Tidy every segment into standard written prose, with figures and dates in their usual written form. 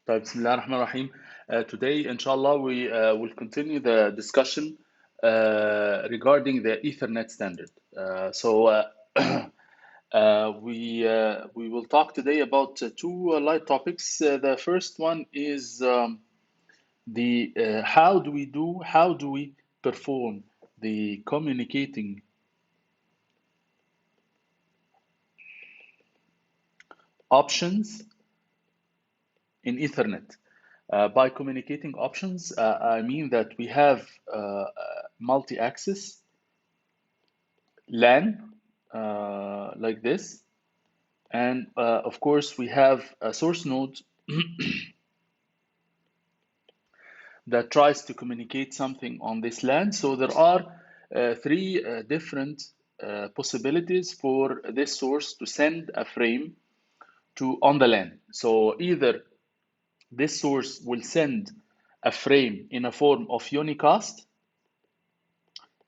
طيب بسم الله الرحمن الرحيم. Today, inshallah, we will continue the discussion regarding the Ethernet standard. We will talk today about two light topics. The first one is how do we perform the communicating options in Ethernet. By communicating options, I mean that we have multi-access LAN like this, and of course we have a source node that tries to communicate something on this LAN. So there are three different possibilities for this source to send a frame on the LAN. So either this source will send a frame in a form of unicast.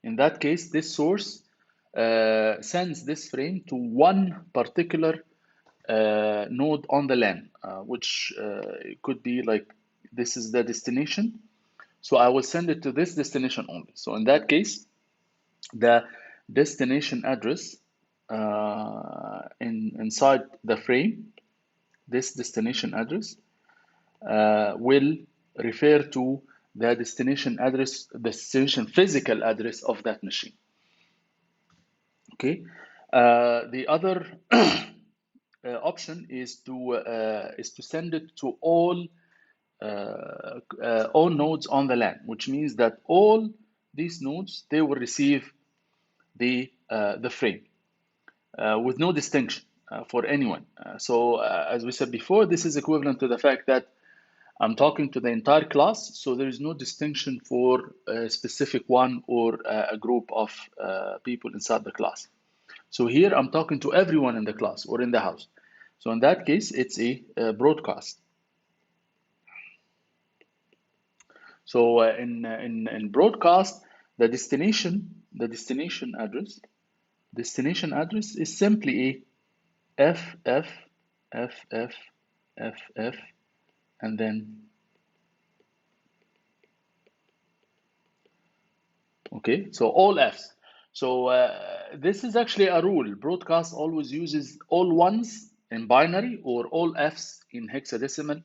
In that case, this source sends this frame to one particular node on the LAN, which could be like this is the destination. So I will send it to this destination only. So in that case, the destination address inside the frame, this destination address will refer to the destination physical address of that machine. Okay. The other option is to send it to all nodes on the LAN, which means that all these nodes, they will receive the frame with no distinction for anyone. As we said before, this is equivalent to the fact that I'm talking to the entire class, so there is no distinction for a specific one or a group of people inside the class. So here I'm talking to everyone in the class or in the house. So in that case, it's a broadcast. So in broadcast, the destination address is simply a FF, and then okay, so all Fs. So this is actually a rule. Broadcast always uses all ones in binary or all Fs in hexadecimal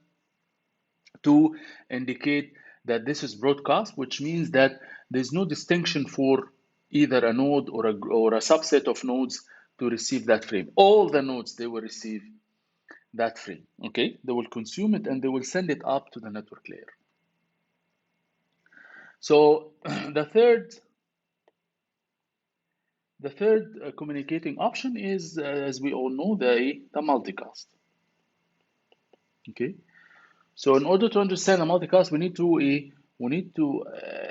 to indicate that this is broadcast, which means that there's no distinction for either a node or a subset of nodes to receive that frame. All the nodes, they will receive that frame. Okay, they will consume it and they will send it up to the network layer. So the third communicating option is, as we all know, the multicast. Okay, so in order to understand a multicast, we need to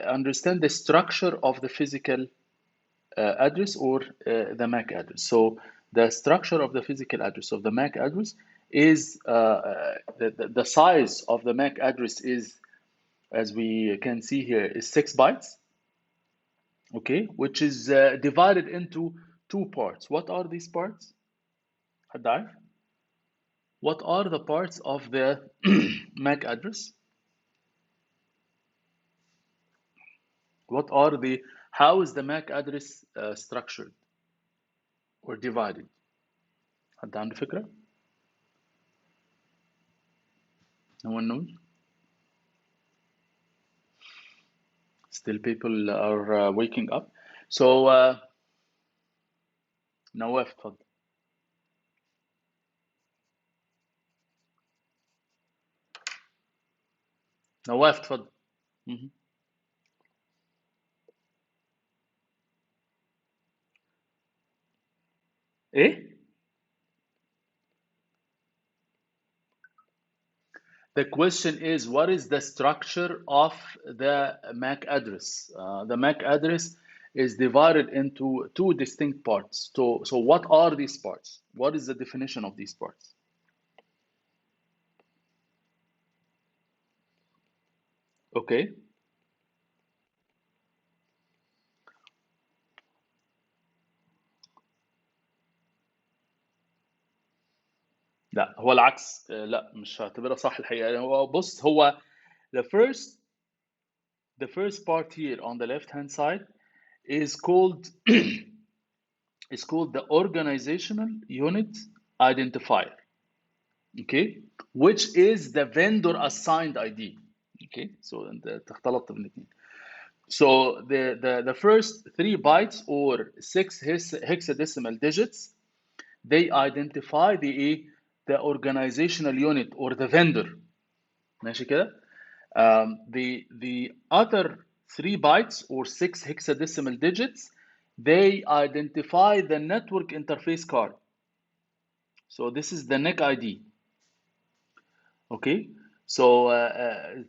understand the structure of the physical address or the MAC address. So the structure of the physical address of the MAC address is the size of the MAC address is, as we can see here, is 6 bytes. Okay, which is divided into two parts. What are these parts? Hadar? What are the parts of the MAC address? How is the MAC address structured or divided? حد عنده فكرة؟ No one knows? Still people are waking up. So نواف تفضل. نواف تفضل. ايه؟ The question is, what is the structure of the MAC address? The MAC address is divided into two distinct parts. So what are these parts? What is the definition of these parts? Okay. لا هو العكس، لا مش هعتبرها صح الحقيقة. هو بص، هو the first part here on the left hand side is called is called the organizational unit identifier. Okay, which is the vendor assigned ID. Okay, so انت اختلطت بين الاثنين. So the first 3 bytes or 6 hexadecimal digits, they identify the organizational unit or the vendor. ماشي كده؟ The other 3 bytes or 6 hexadecimal digits, they identify the network interface card. So this is the NIC ID. Okay, so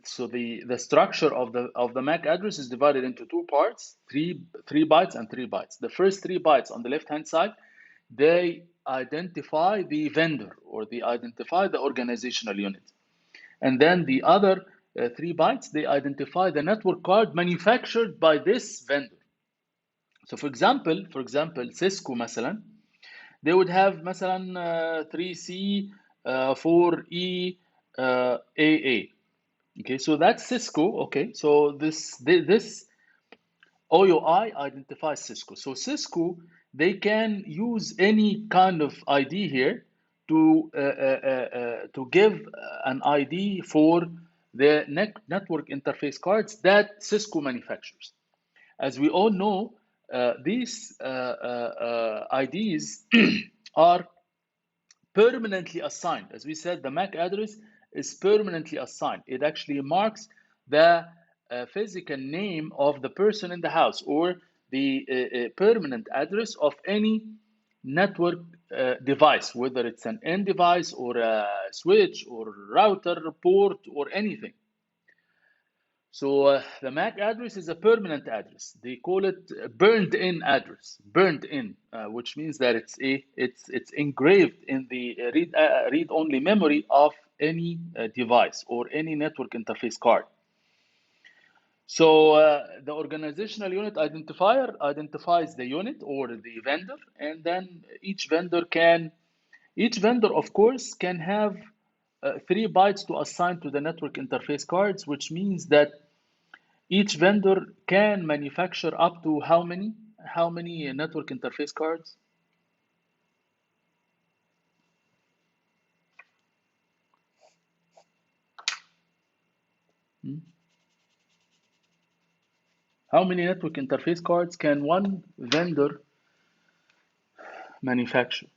so the structure of the MAC address is divided into 2 parts, three bytes and 3 bytes. The first 3 bytes on the left hand side, they identify the vendor or they identify the organizational unit, and then the other 3 bytes, they identify the network card manufactured by this vendor. So for example Cisco مثلا, they would have مثلا 3C 4E AA. Okay, so that's Cisco. Okay, so this OUI identifies Cisco. So Cisco, they can use any kind of ID here to give an ID for the network interface cards that Cisco manufactures. As we all know, these IDs are permanently assigned. As we said, the MAC address is permanently assigned. It actually marks the physical name of the person in the house or the permanent address of any network device, whether it's an end device or a switch or router port or anything. So the MAC address is a permanent address. They call it burned-in address. Burned-in, which means that it's engraved in the read-only memory of any device or any network interface card. So the organizational unit identifier identifies the unit or the vendor, and then each vendor, of course, can have 3 bytes to assign to the network interface cards, which means that each vendor can manufacture up to how many network interface cards? How many network interface cards can one vendor manufacture?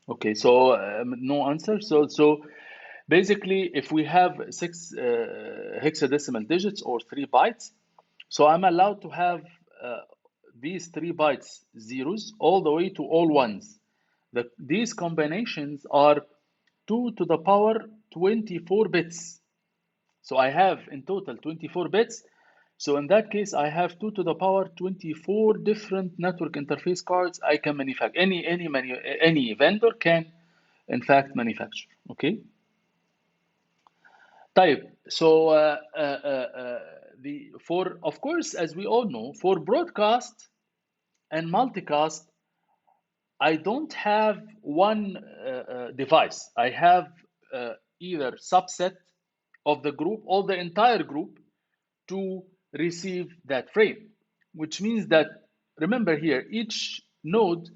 Okay, so no answer. So basically, if we have 6 hexadecimal digits or 3 bytes, so I'm allowed to have these 3 bytes zeros all the way to all ones. These combinations are 2 to the power 24 bits. So I have in total 24 bits. So in that case, I have 2 to the power 24 different network interface cards I can manufacture. Any vendor can, in fact, manufacture. Okay. Type. So of course, as we all know, for broadcast and multicast, I don't have one device. I have either subset of the group or the entire group to receive that frame, which means that, remember here, each node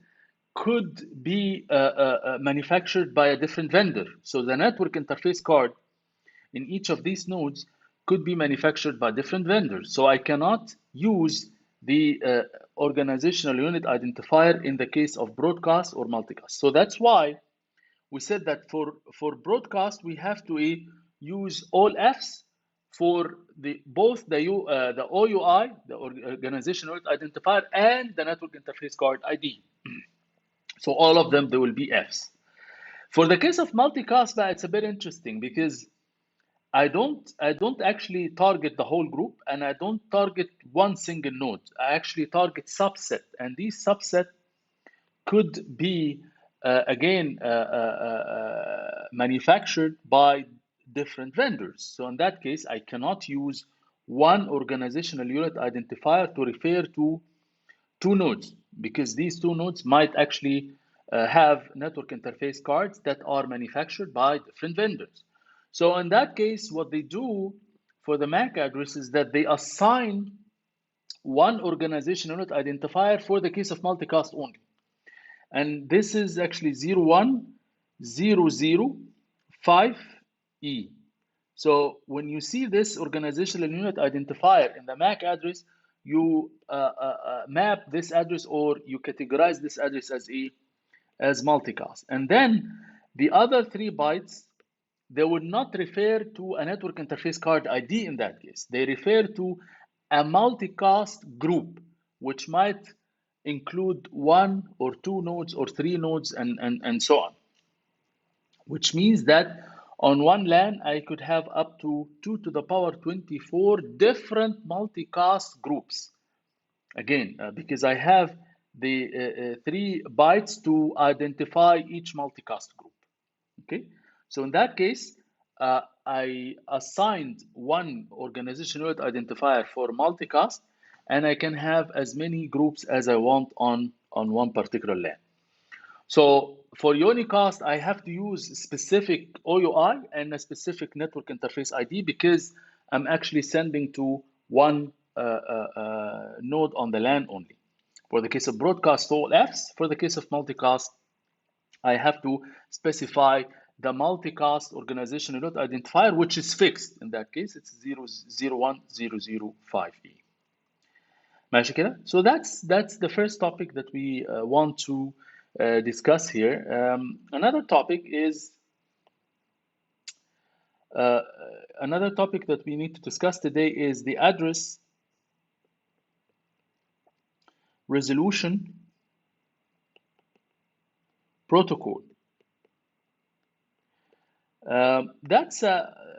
could be manufactured by a different vendor. So the network interface card in each of these nodes could be manufactured by different vendors. So I cannot use the organizational unit identifier in the case of broadcast or multicast. So that's why we said that for broadcast, we have to use all Fs for both the OUI, the organizational unit identifier, and the network interface card ID. So all of them, they will be Fs. For the case of multicast, it's a bit interesting because I don't actually target the whole group, and I don't target one single node. I actually target subset, and these subset could be again manufactured by different vendors. So in that case, I cannot use one organizational unit identifier to refer to 2 nodes, because these 2 nodes might actually have network interface cards that are manufactured by different vendors. So in that case, what they do for the MAC address is that they assign one organization unit identifier for the case of multicast only. And this is actually 01005E. So when you see this organizational unit identifier in the MAC address, you map this address, or you categorize this address as multicast. And then the other 3 bytes, they would not refer to a network interface card ID in that case. They refer to a multicast group, which might include 1 or 2 nodes or 3 nodes and so on. Which means that on one LAN, I could have up to 2 to the power 24 different multicast groups. Again, because I have the 3 bytes to identify each multicast group. Okay, so in that case, I assigned one organization unit identifier for multicast, and I can have as many groups as I want on one particular LAN. So for unicast, I have to use specific OUI and a specific network interface ID, because I'm actually sending to one node on the LAN only. For the case of broadcast, all Fs. For the case of multicast, I have to specify the multicast organization unit identifier, which is fixed. In that case, it's 001005E. ماشي كده? So that's the first topic that we want to discuss here. Another topic that we need to discuss today is the address resolution protocol.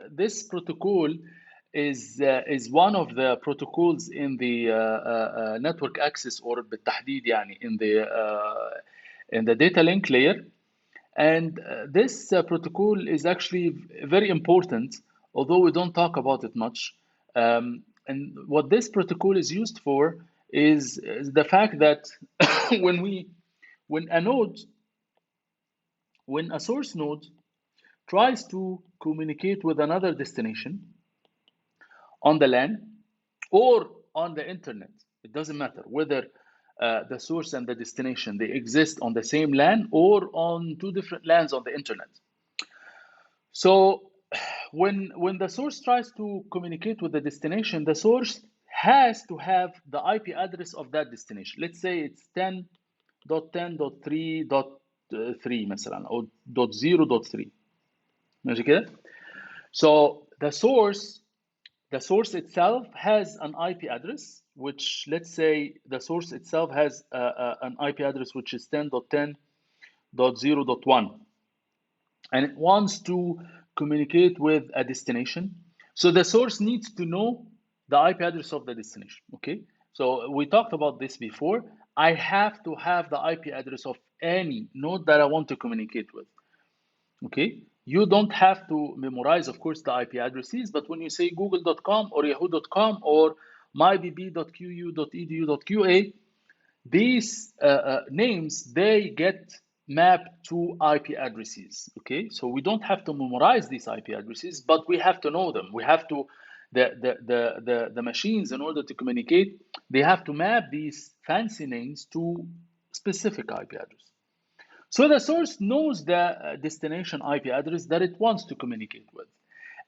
This protocol is one of the protocols in the network access, or بالتحديد يعني in the data link layer. And this protocol is actually very important, although we don't talk about it much. And what this protocol is used for is the fact that when a source node tries to communicate with another destination on the LAN or on the internet, it doesn't matter whether the source and the destination, they exist on the same LAN or on 2 different LANs on the internet. So when the source tries to communicate with the destination, the source has to have the IP address of that destination. Let's say it's 10.10.3.3 مثلا, or .0.3. ماشي كده? So the source itself has an IP address, which, let's say the source itself has an IP address which is 10.10.0.1, and it wants to communicate with a destination. So the source needs to know the IP address of the destination. Okay, so we talked about this before. I have to have the IP address of any node that I want to communicate with. Okay, you don't have to memorize, of course, the IP addresses, but when you say google.com or yahoo.com or mybb.qu.edu.qa, these names, they get mapped to IP addresses. Okay, so we don't have to memorize these IP addresses, but we have to know them. We have to, the machines, in order to communicate, they have to map these fancy names to specific IP address. So the source knows the destination IP address that it wants to communicate with.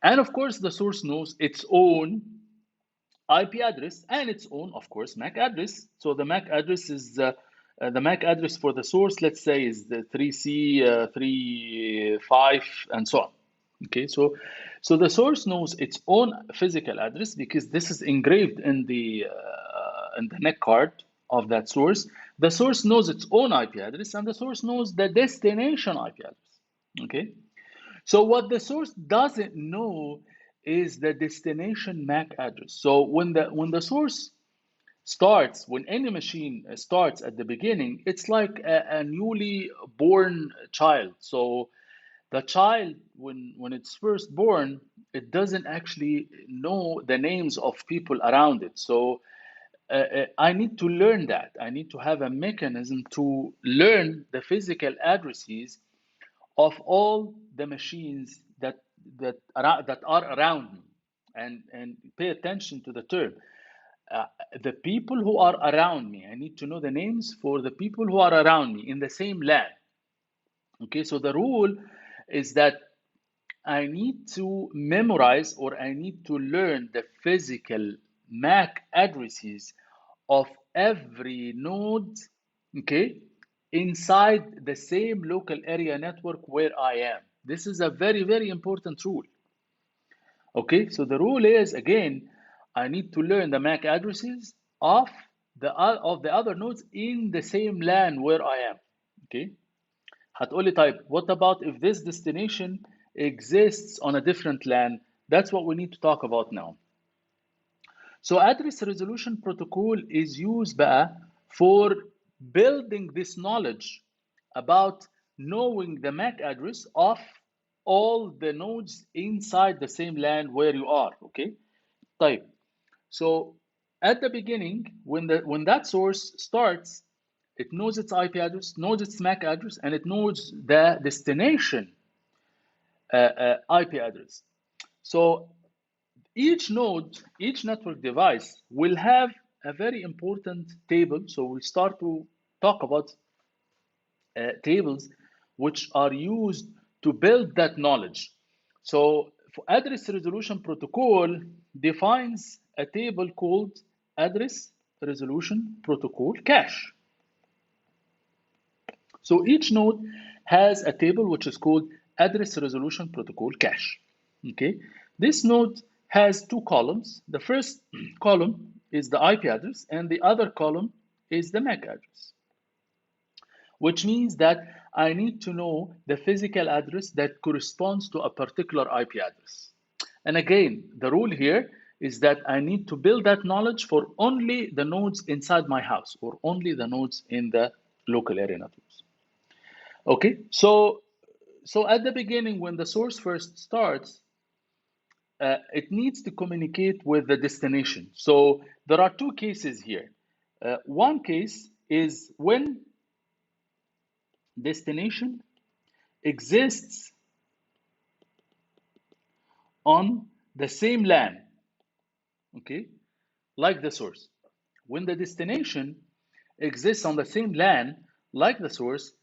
And of course, the source knows its own IP address and its own, of course, MAC address. So the MAC address is the MAC address for the source, let's say, is the 3C, 35, and so on. Okay, so the source knows its own physical address, because this is engraved in the NEC card of that source. The source knows its own IP address, and the source knows the destination IP address. Okay, so what the source doesn't know is the destination MAC address. So when the source starts, when any machine starts at the beginning, it's like a newly born child. So the child, when it's first born, it doesn't actually know the names of people around it. So I need to learn that. I need to have a mechanism to learn the physical addresses of all the machines that are around me, and pay attention to the term. Uh, the people who are around me. I need to know the names for the people who are around me in the same LAN. Okay, so the rule is that I need to memorize, or I need to learn the physical MAC addresses of every node, okay, inside the same local area network where I am. This is a very, very important rule. Okay, so the rule is, again, I need to learn the MAC addresses of the other nodes in the same LAN where I am. Okay, هتقولي طيب what about if this destination exists on a different LAN? That's what we need to talk about now. So address resolution protocol is used بقى for building this knowledge about knowing the MAC address of all the nodes inside the same LAN where you are. Okay, طيب. So at the beginning, when that source starts, it knows its IP address, knows its MAC address, and it knows the destination IP address. So each node, each network device will have a very important table. So we start to talk about tables which are used to build that knowledge. So for address resolution protocol defines a table called address resolution protocol cache. So each node has a table which is called address resolution protocol cache. Okay, this node has two columns. The first column is the IP address, and the other column is the MAC address, which means that I need to know the physical address that corresponds to a particular IP address. And again, the rule here is that I need to build that knowledge for only the nodes inside my house, or only the nodes in the local area networks. Okay, so at the beginning, when the source first starts, it needs to communicate with the destination. So there are two cases here. One case is when destination exists on the same LAN, okay, like the source. When the destination exists on the same LAN like the source,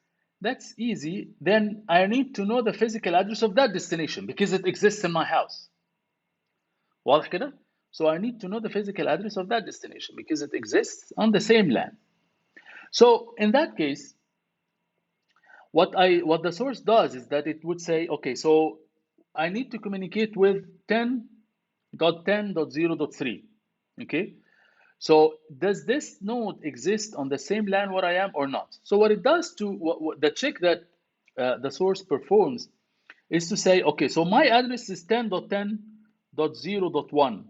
that's easy. Then I need to know the physical address of that destination because it exists in my house. واضح كده? So I need to know the physical address of that destination because it exists on the same LAN. So in that case, what the source does is that it would say, okay, so I need to communicate with 10.10.0.3. Okay, so does this node exist on the same LAN where I am or not? So what it does the check that the source performs is to say, okay, so my address is 10.10.0.1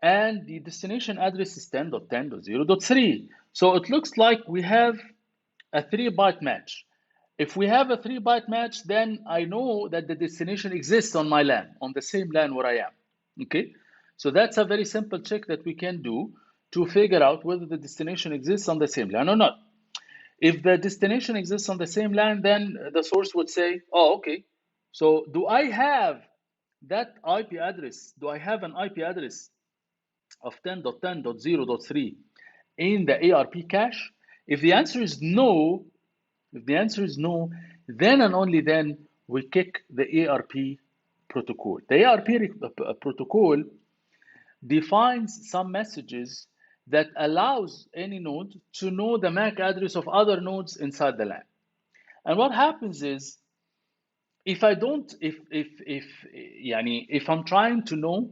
and the destination address is 10.10.0.3. So it looks like we have a 3-byte match. If we have a 3-byte match, then I know that the destination exists on my LAN, on the same LAN where I am. Okay, so that's a very simple check that we can do to figure out whether the destination exists on the same LAN or not. If the destination exists on the same LAN, then the source would say, oh, okay, so do I have that IP address? Do I have an IP address of 10.10.0.3 in the ARP cache? If the answer is no, then and only then we kick the ARP protocol. The ARP protocol defines some messages that allows any node to know the MAC address of other nodes inside the LAN. And what happens is, if I'm trying to know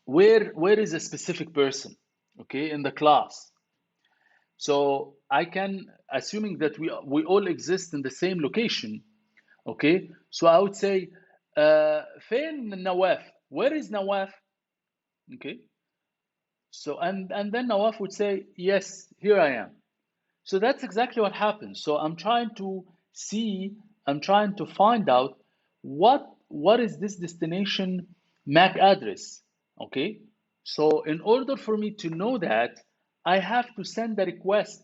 where is a specific person, okay, in the class, so I can, assuming that we all exist in the same location, okay, so I would say, فين Nawaf? Where is Nawaf? Okay, so and then Nawaf would say, yes, here I am. So that's exactly what happens. So I'm trying to find out what is this destination MAC address, okay? So in order for me to know that, I have to send a request.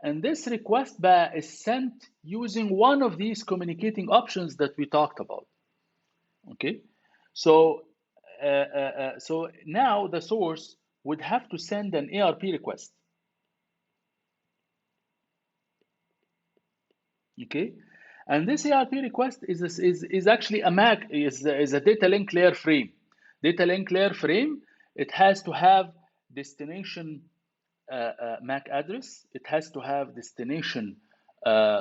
And this request is sent using one of these communicating options that we talked about. Okay, so so now the source would have to send an ARP request. Okay, and this ARP request is actually a MAC is a data link layer frame. Data link layer frame. It has to have destination MAC address. It has to have destination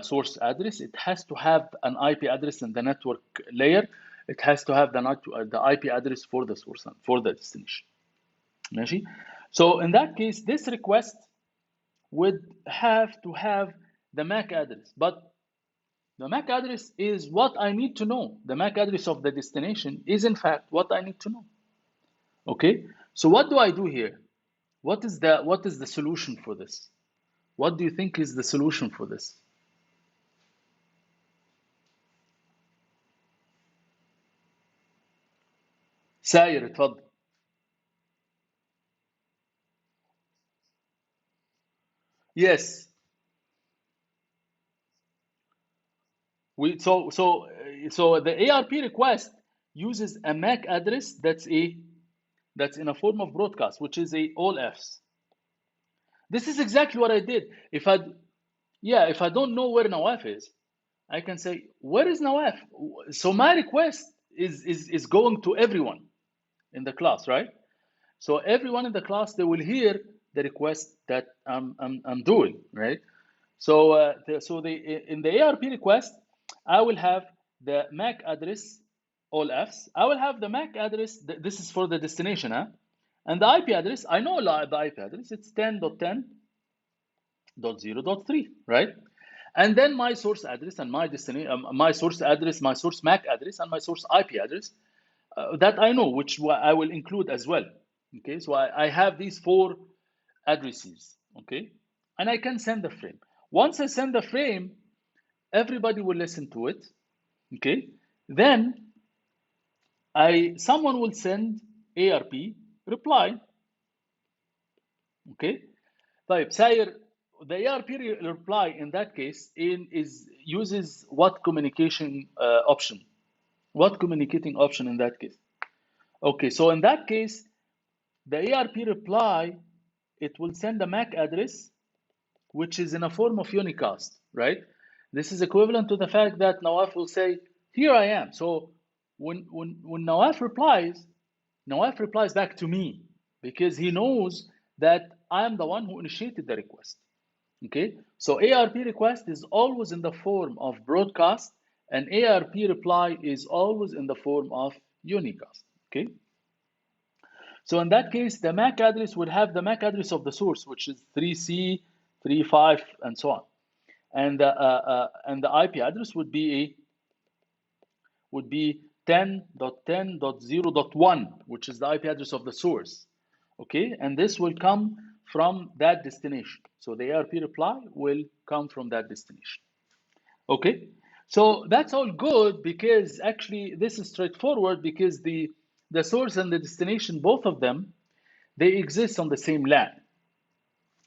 source address. It has to have an IP address in the network layer. It has to have the IP address for the source and for the destination. ماشي? So in that case, this request would have to have the MAC address, but the MAC address is what I need to know. The MAC address of the destination is in fact what I need to know. Okay, so what do I do here? What is the solution for this? What do you think is the solution for this? ساير اتفضل. Yes. So the ARP request uses a MAC address that's in a form of broadcast, which is all Fs. This is exactly what I did. If I don't know where Nawaf is, I can say, where is Nawaf? So my request is going to everyone in the class, right? So everyone in the class, they will hear the request that I'm doing, right? So in the ARP request, I will have the MAC address, all Fs. I will have the MAC address. This is for the destination, huh? And the IP address, I know the IP address. It's 10.10.0.3, right? And then my source address and my destination, my source address, my source MAC address, and my source IP address that I know, which I will include as well. Okay, so I have these 4 addresses. Okay, and I can send the frame. Once I send the frame, everybody will listen to it. Okay, then someone will send ARP reply. Okay, طيب ساير, the ARP reply in that case uses what communication option? What communicating option in that case? Okay, so in that case, the ARP reply, it will send a MAC address, which is in a form of unicast, right? This is equivalent to the fact that Nawaf will say, here I am. So when Nawaf replies back to me because he knows that I am the one who initiated the request. Okay, so ARP request is always in the form of broadcast, and ARP reply is always in the form of unicast. Okay, so in that case, the MAC address would have the MAC address of the source, which is 3C, 35, and so on, and the IP address would be 10.10.0.1, which is the IP address of the source. Okay, and this will come from that destination. So the ARP reply will come from that destination. Okay, so that's all good because actually this is straightforward because the source and the destination, both of them, they exist on the same LAN.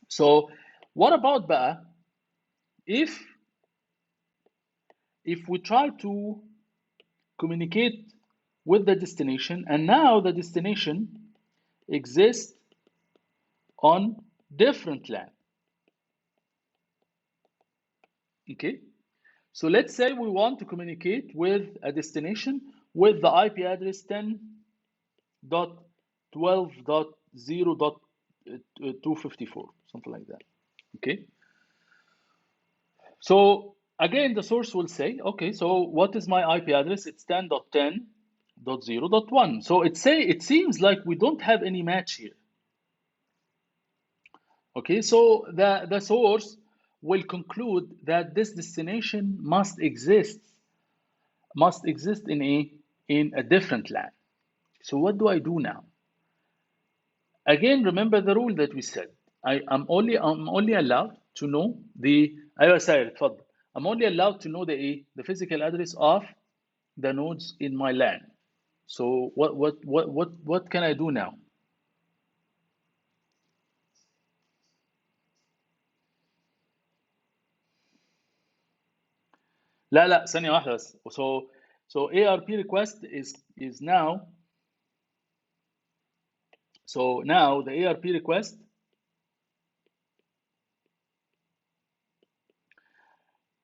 So what about بقى if we try to communicate with the destination, and now the destination exists on different LAN? Okay, so let's say we want to communicate with a destination with the IP address 10.12.0.254, something like that. Okay, so again, the source will say, okay, so what is my IP address? It's 10.10.0.1. So it seems like we don't have any match here. Okay, so the source will conclude that this destination must exist in a different LAN. So what do I do now? Again, remember the rule that we said. I'm only allowed to know the I'm only allowed to know the physical address of the nodes in my LAN. So what can I do now? لا ثانية واحدة بس. So ARP request is now, so now the ARP request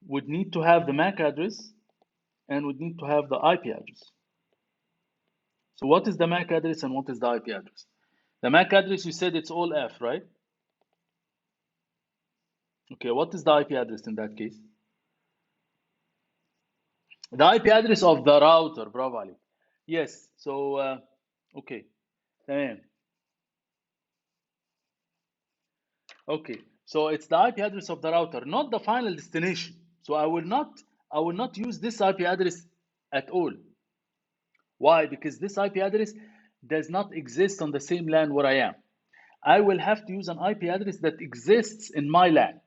would need to have the MAC address and would need to have the IP address. So what is the MAC address and what is the IP address? The MAC address, you said it's all F, right? Okay, what is the IP address in that case? The IP address of the router, bravo Ali. Yes, so okay, تمام. Okay, so it's the IP address of the router, not the final destination. So I will not use this IP address at all. Why? Because this IP address does not exist on the same LAN where I am. I will have to use an IP address that exists in my LAN,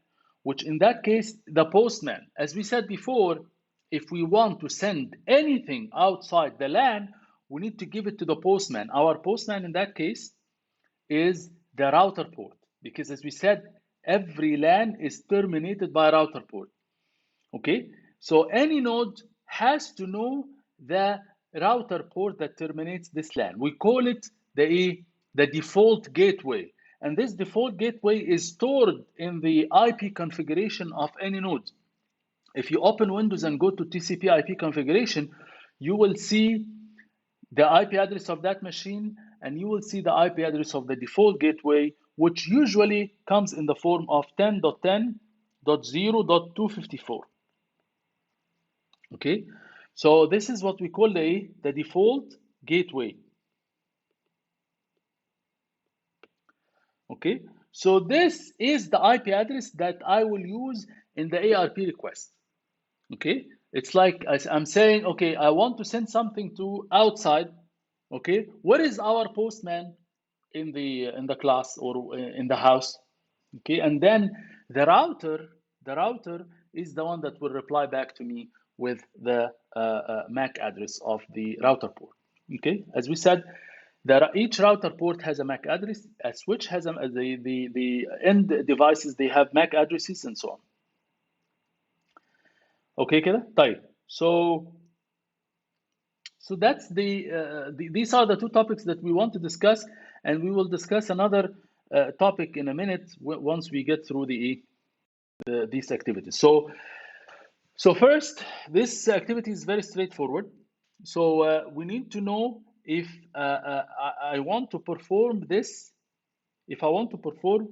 which in that case, the postman, as we said before, if we want to send anything outside the LAN, we need to give it to the postman. Our postman in that case is the router port, because as we said, every LAN is terminated by a router port. Okay, so any node has to know the router port that terminates this LAN. We call it the default gateway, and this default gateway is stored in the IP configuration of any node. If you open Windows and go to TCP IP configuration, you will see the IP address of that machine, and you will see the IP address of the default gateway, which usually comes in the form of 10.10.0.254. Okay, so this is what we call the default gateway. Okay, so this is the IP address that I will use in the ARP request. Okay, it's like I'm saying, okay, I want to send something to outside. Okay, where is our postman in the class or in the house? Okay, and then the router is the one that will reply back to me with the MAC address of the router port. Okay, as we said, each router port has a MAC address. A switch has the end devices, they have MAC addresses and so on. Okay كده طيب. So that's these are the two topics that we want to discuss, and we will discuss another topic in a minute once we get through these activities. So first, this activity is very straightforward. So we need to know if I want to perform this, if I want to perform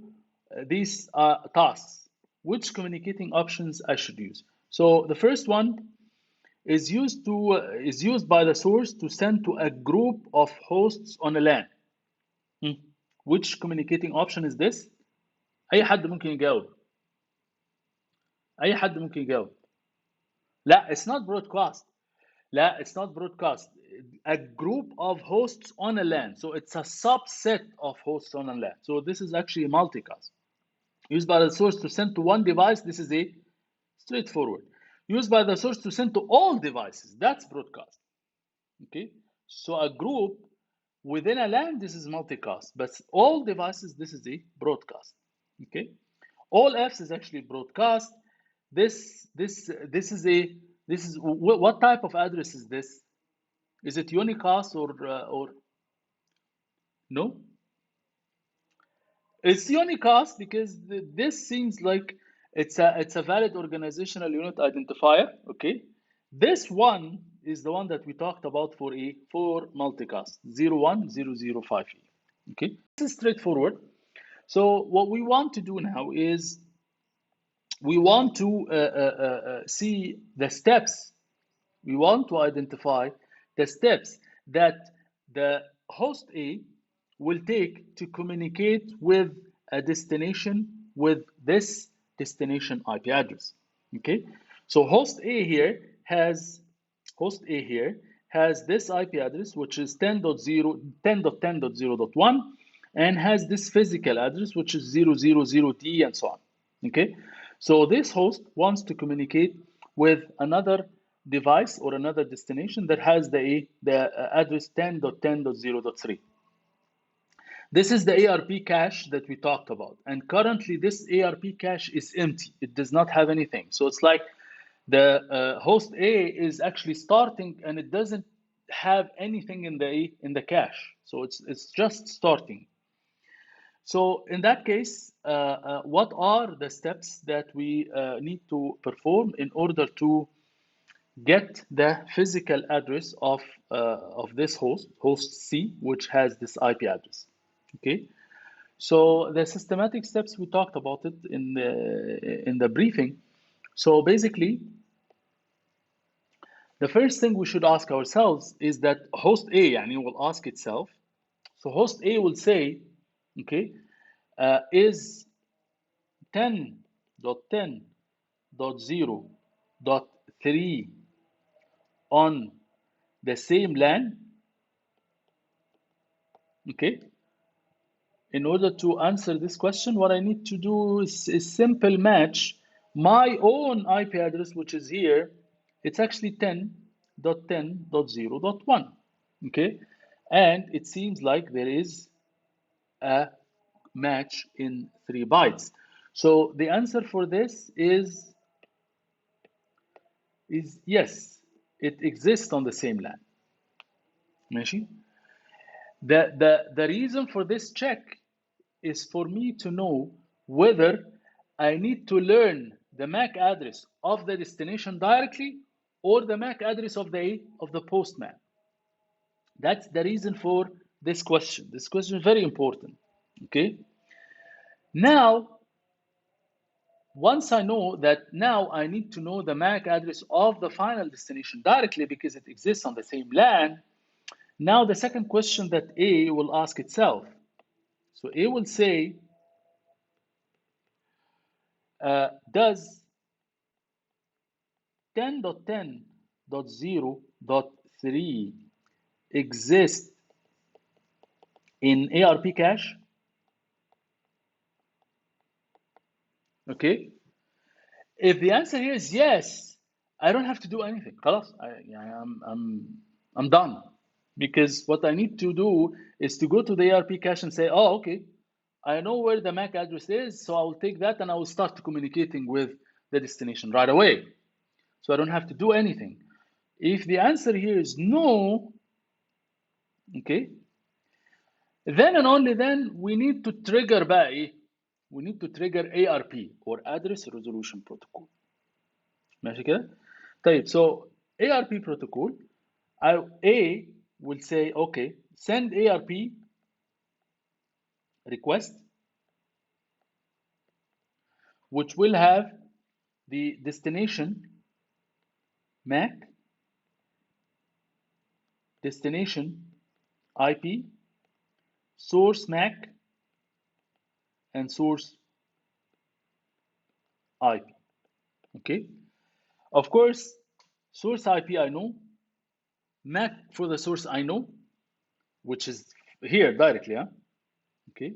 these tasks, which communicating options I should use. So the first one is used by the source to send to a group of hosts on a LAN. Which communicating option is this? أي حد ممكن يجاوب. أي حد ممكن يجاوب. لا, it's not broadcast. لا, it's not broadcast. A group of hosts on a LAN. So it's a subset of hosts on a LAN. So this is actually a multicast. Used by the source to send to one device. This is a straightforward. Used by the source to send to all devices. That's broadcast. Okay. So a group within a LAN, this is multicast. But all devices, this is a broadcast. Okay. All Fs is actually broadcast. This is what type of address is this? Is it unicast or no? It's unicast because this seems like it's a valid organizational unit identifier. Okay, this one is the one that we talked about for multicast 01005E. Okay, this is straightforward. So what we want to do now is we want to see the steps. We want to identify the steps that the host A will take to communicate with a destination with this destination IP address. Okay, so host A here has this IP address, which is 10.10.0.1, and has this physical address, which is 000D and so on. Okay, so this host wants to communicate with another device or another destination that has the address 10.10.0.3. This is the ARP cache that we talked about, and currently this ARP cache is empty. It does not have anything. So it's like The host A is actually starting and it doesn't have anything in the cache, so it's just starting. So in that case, what are the steps that we need to perform in order to get the physical address of this host C, which has this IP address? Okay. So the systematic steps, we talked about it in the briefing. So basically, the first thing we should ask ourselves is that host A, and it will ask itself. So host A will say, okay, is 10.10.0.3 on the same LAN? Okay. In order to answer this question, what I need to do is simple match my own IP address, which is here. It's actually 10.10.0.1. Okay. And it seems like there is a match in 3 bytes. So the answer for this is yes, it exists on the same LAN. ماشي? The reason for this check is for me to know whether I need to learn the MAC address of the destination directly or the MAC address of the postman. That's the reason for this question. This question is very important. Okay. Now, once I know that, now I need to know the MAC address of the final destination directly because it exists on the same LAN. Now the second question that A will ask itself. So A will say, does 10.10.0.3 exist in Arp cache? Okay. If the answer here is yes, I don't have to do anything. خلاص, I'm done. Because what I need to do is to go to the Arp cache and say, oh, okay, I know where the MAC address is, so I will take that and I will start communicating with the destination right away. So I don't have to do anything. If the answer here is no, okay, then and only then we need to trigger we need to trigger ARP or Address Resolution Protocol. ماشي كده؟ طيب, so ARP protocol, A will say, okay, send ARP request, which will have the destination MAC, destination IP, source MAC, and source IP. Okay. Of course, source IP I know, MAC for the source I know, which is here directly. Huh? Okay.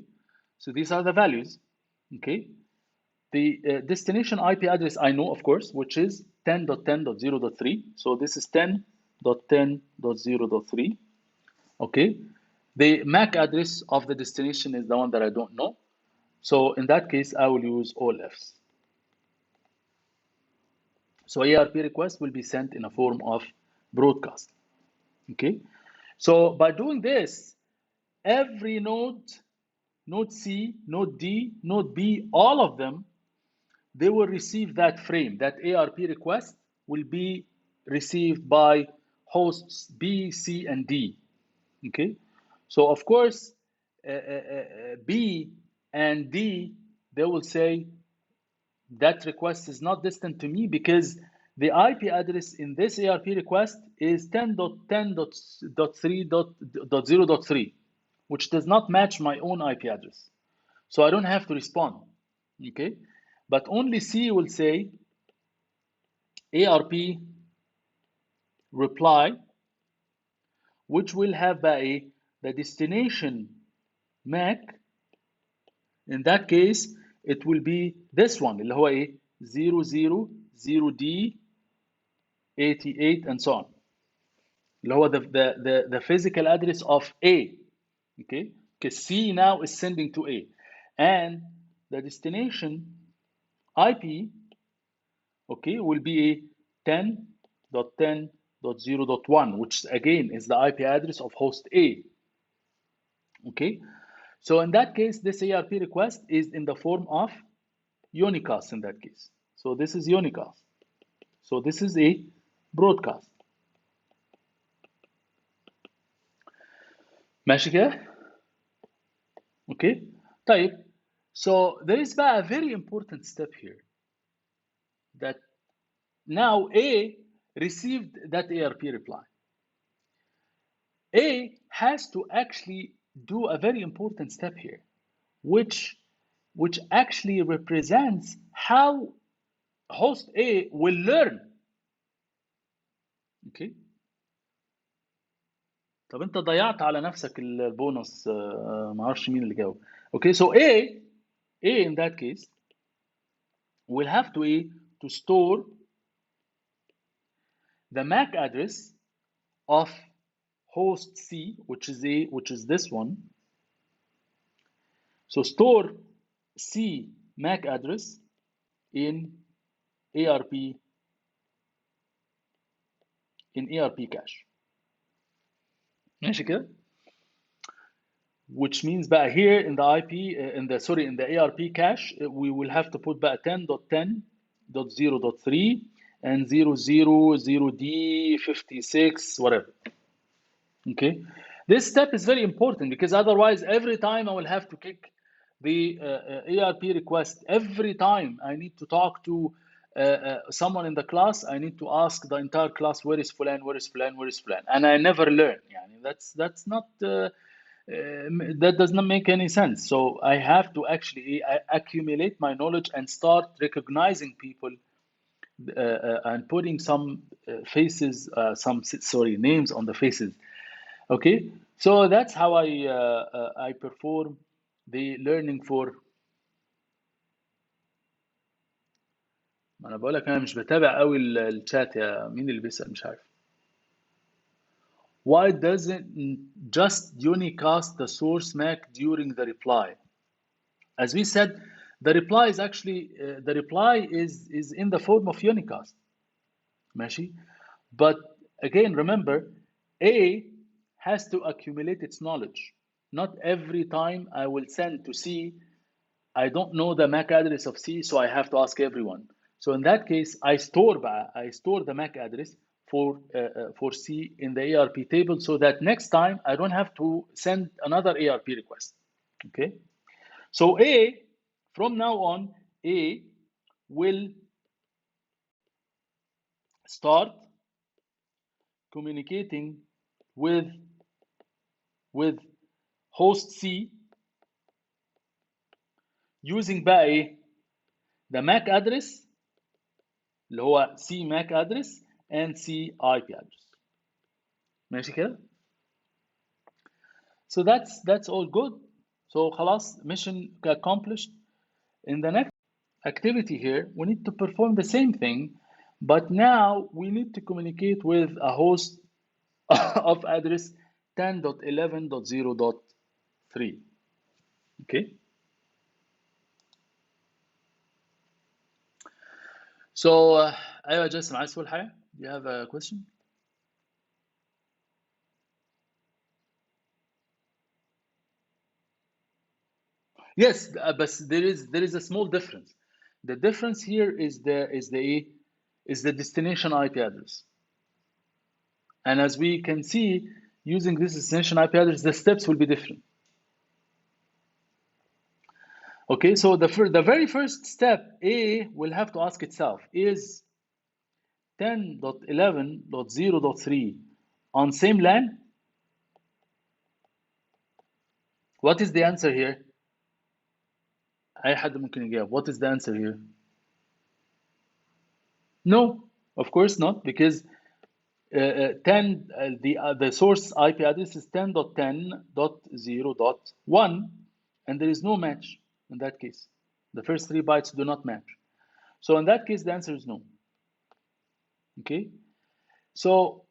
So these are the values. Okay. The destination IP address I know, of course, which is 10.10.0.3. So this is 10.10.0.3. Okay. The MAC address of the destination is the one that I don't know. So in that case, I will use all Fs. So ARP request will be sent in a form of broadcast. Okay. So by doing this, every node C, node D, node B, all of them, they will receive that frame. That ARP request will be received by hosts B, C, and D. Okay. So of course, B and D, they will say that request is not distant to me because the IP address in this ARP request is 10.10.3.0.3, which does not match my own IP address. So I don't have to respond. Okay. But only C will say ARP reply, which will have the destination MAC. In that case, it will be this one, اللي هو 000D88 and so on. اللي هو the physical address of A. Okay, because C now is sending to A, and the destination IP, okay, will be 10.10.0.1, which again is the IP address of host A. Okay, so in that case, this ARP request is in the form of unicast in that case. So this is unicast. So this is a broadcast. ماشي كده؟ Okay. طيب. So there is a very important step here that now A received that ARP reply. A has to actually do a very important step here, which actually represents how host A will learn. Okay. طب انت ضيعت على نفسك البونص ما اعرفش مين اللي جاوب. Okay, so A in that case will have to store the MAC address of host C, which is this one. So store C MAC address in ARP cache. ماشي كده؟ Which means بقى here in the in the ARP cache we will have to put بقى 10.10.0.3 and 000D56 whatever. Okay, this step is very important because otherwise every time I will have to kick the ARP request. Every time I need to talk to someone in the class, I need to ask the entire class, where is Fulan, where is Fulan, where is Fulan, and I never learn. Yani that's not that does not make any sense. So I have to actually accumulate my knowledge and start recognizing people and putting some faces, names on the faces. Okay, so that's how I perform the learning for. ما انا بقول لك انا مش بتابع قوي الشات يا مين اللي بيسأل مش عارف. Why doesn't just unicast the source MAC during the reply? As we said, the reply is actually is in the form of unicast. ماشي. But again, remember, A has to accumulate its knowledge. Not every time I will send to C, I don't know the MAC address of C, so I have to ask everyone. So in that case, I store the MAC address for C in the ARP table, so that next time I don't have to send another ARP request. Okay. So A, from now on, A will start communicating with host C using بقى the MAC address اللي هو C MAC address and C IP address. ماشي كده؟ So that's all good. So خلاص, mission accomplished. In the next activity here, we need to perform the same thing, but now we need to communicate with a host of address 10.11.0.3. Okay. So أيوة جاسم, عايز تقول حاجة? Do you have a question? Yes, but there is a small difference. The difference here is the destination IP address. And as we can see, using this destination IP address, the steps will be different. Okay, so the very first step, A will have to ask itself, is 10.11.0.3 on same LAN? What is the answer here? أي حد ممكن يجاوب. What is the answer here? No, of course not, because the source IP address is 10.10.0.1, and there is no match in that case. The first 3 bytes do not match. So in that case, the answer is no. Okay. So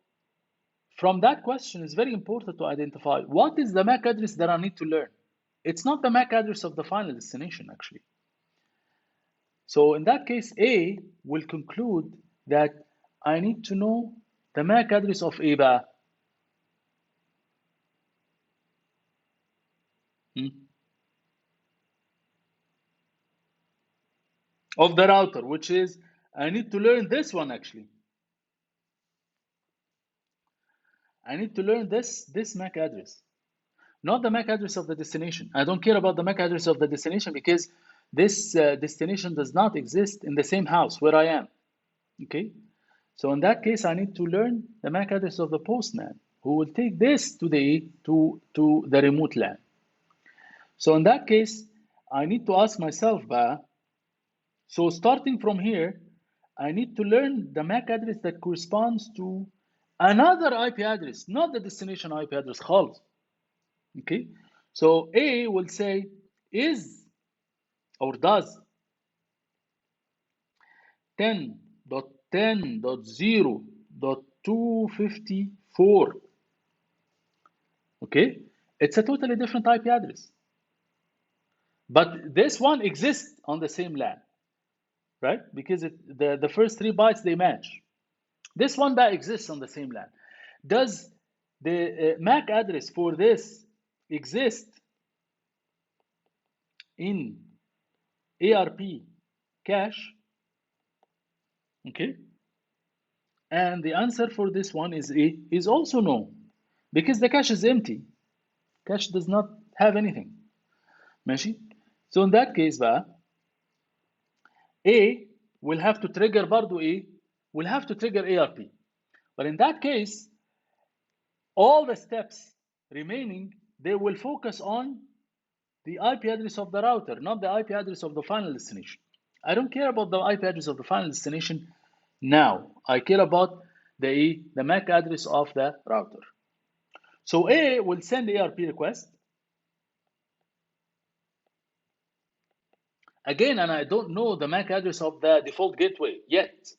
from that question, it's very important to identify what is the MAC address that I need to learn. It's not the MAC address of the final destination, actually. So in that case, A will conclude that I need to know the MAC address of ايه بقى؟ Of the router, which is, I need to learn this one actually. I need to learn this MAC address, not the MAC address of the destination. I don't care about the MAC address of the destination because this destination does not exist in the same house where I am. Okay, so in that case, I need to learn the MAC address of the postman who will take this to the remote LAN. So in that case, I need to ask myself, so starting from here, I need to learn the MAC address that corresponds to another IP address, not the destination IP address خالص. Okay, so A will say is or does 10.10.0.254. Okay, it's a totally different IP address, but this one exists on the same LAN, right? Because the first 3 bytes they match. This one that exists on the same LAN. Does the MAC address for this exist in Arp cache? Okay, and the answer for this one is also no, because the cache is empty. Cache does not have anything. ماشي. So in that case A will have to trigger برضو will have to trigger ARP. But in that case, all the steps remaining, they will focus on the IP address of the router, not the IP address of the final destination. I don't care about the IP address of the final destination now. I care about the MAC address of the router. So A will send the Arp request. Again, and I don't know the MAC address of the default gateway yet,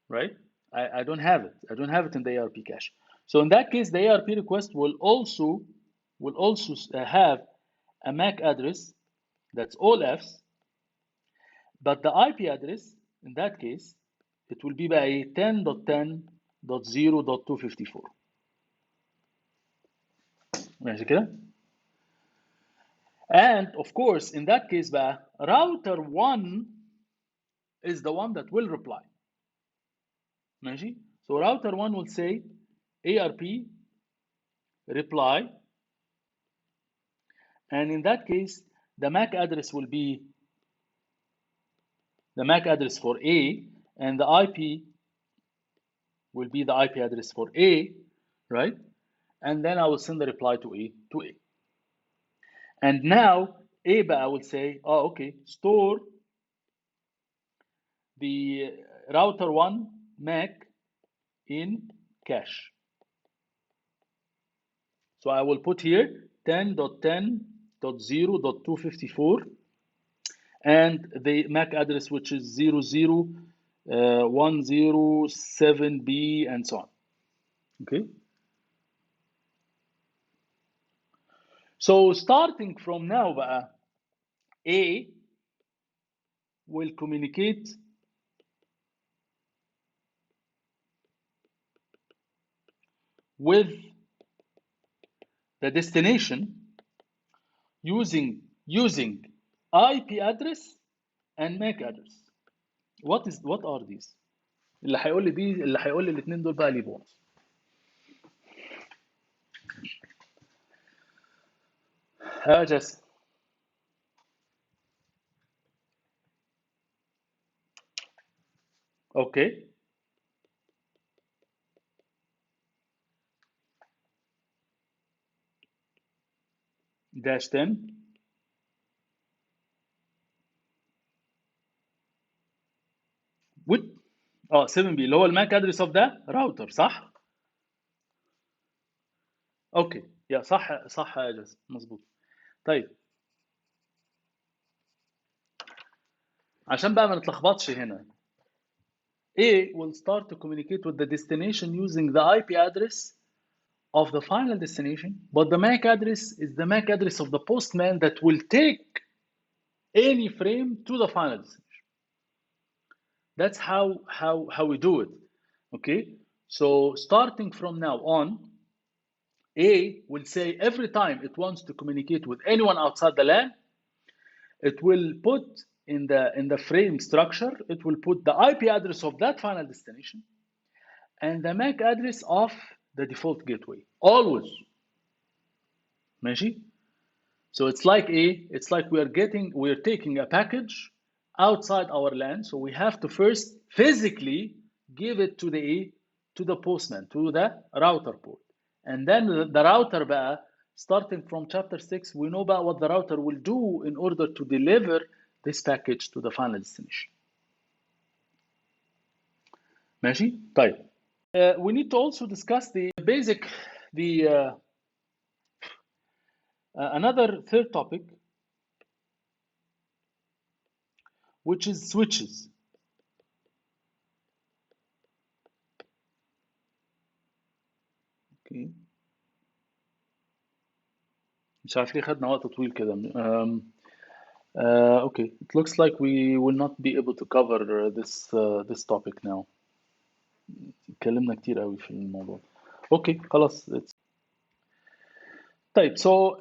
right? I don't have it. I don't have it in the Arp cache. So in that case, the Arp request will also have a MAC address that's all Fs, but the IP address in that case it will be by 10.10.0.254. ماشي كده؟ And of course, in that case, router 1 is the one that will reply. ماشي? So router 1 will say ARP reply, and in that case, the MAC address will be the MAC address for A, and the IP will be the IP address for A, right? And then I will send the reply to A. And now A will say, oh, okay, store the router 1 MAC in cache. So I will put here 10.10.0.254 and the MAC address, which is 00107B and so on. Okay. So starting from now, A will communicate with the destination using IP address and MAC address. What are these؟ اللي هيقول لي الاثنين دول بقى ليه بونص. Just okay. Dash 10 with 7B اللي هو الماك ادرس اوف ده راوتر صح؟ اوكي يا صح يا جاز مظبوط. طيب عشان بقى ما نتلخبطش هنا، A will start to communicate with the destination using the IP address of the final destination, but the MAC address is the MAC address of the postman that will take any frame to the final destination. That's how we do it. Okay, so starting from now on, A will say every time it wants to communicate with anyone outside the LAN, it will put in the frame structure, it will put the IP address of that final destination and the MAC address of the default gateway, always. ماشي? So it's like we're taking a package outside our LAN, so we have to first physically give it to the postman, to the router port. And then the router بقى, starting from chapter 6, we know about what the router will do in order to deliver this package to the final destination. ماشي؟ طيب. We need to also discuss another third topic, which is switches. Okay. مش عارف ليه خدنا وقت طويل كده. Okay, it looks like we will not be able to cover this topic now. اتكلمنا كتير قوي في الموضوع. Okay, خلاص. طيب, so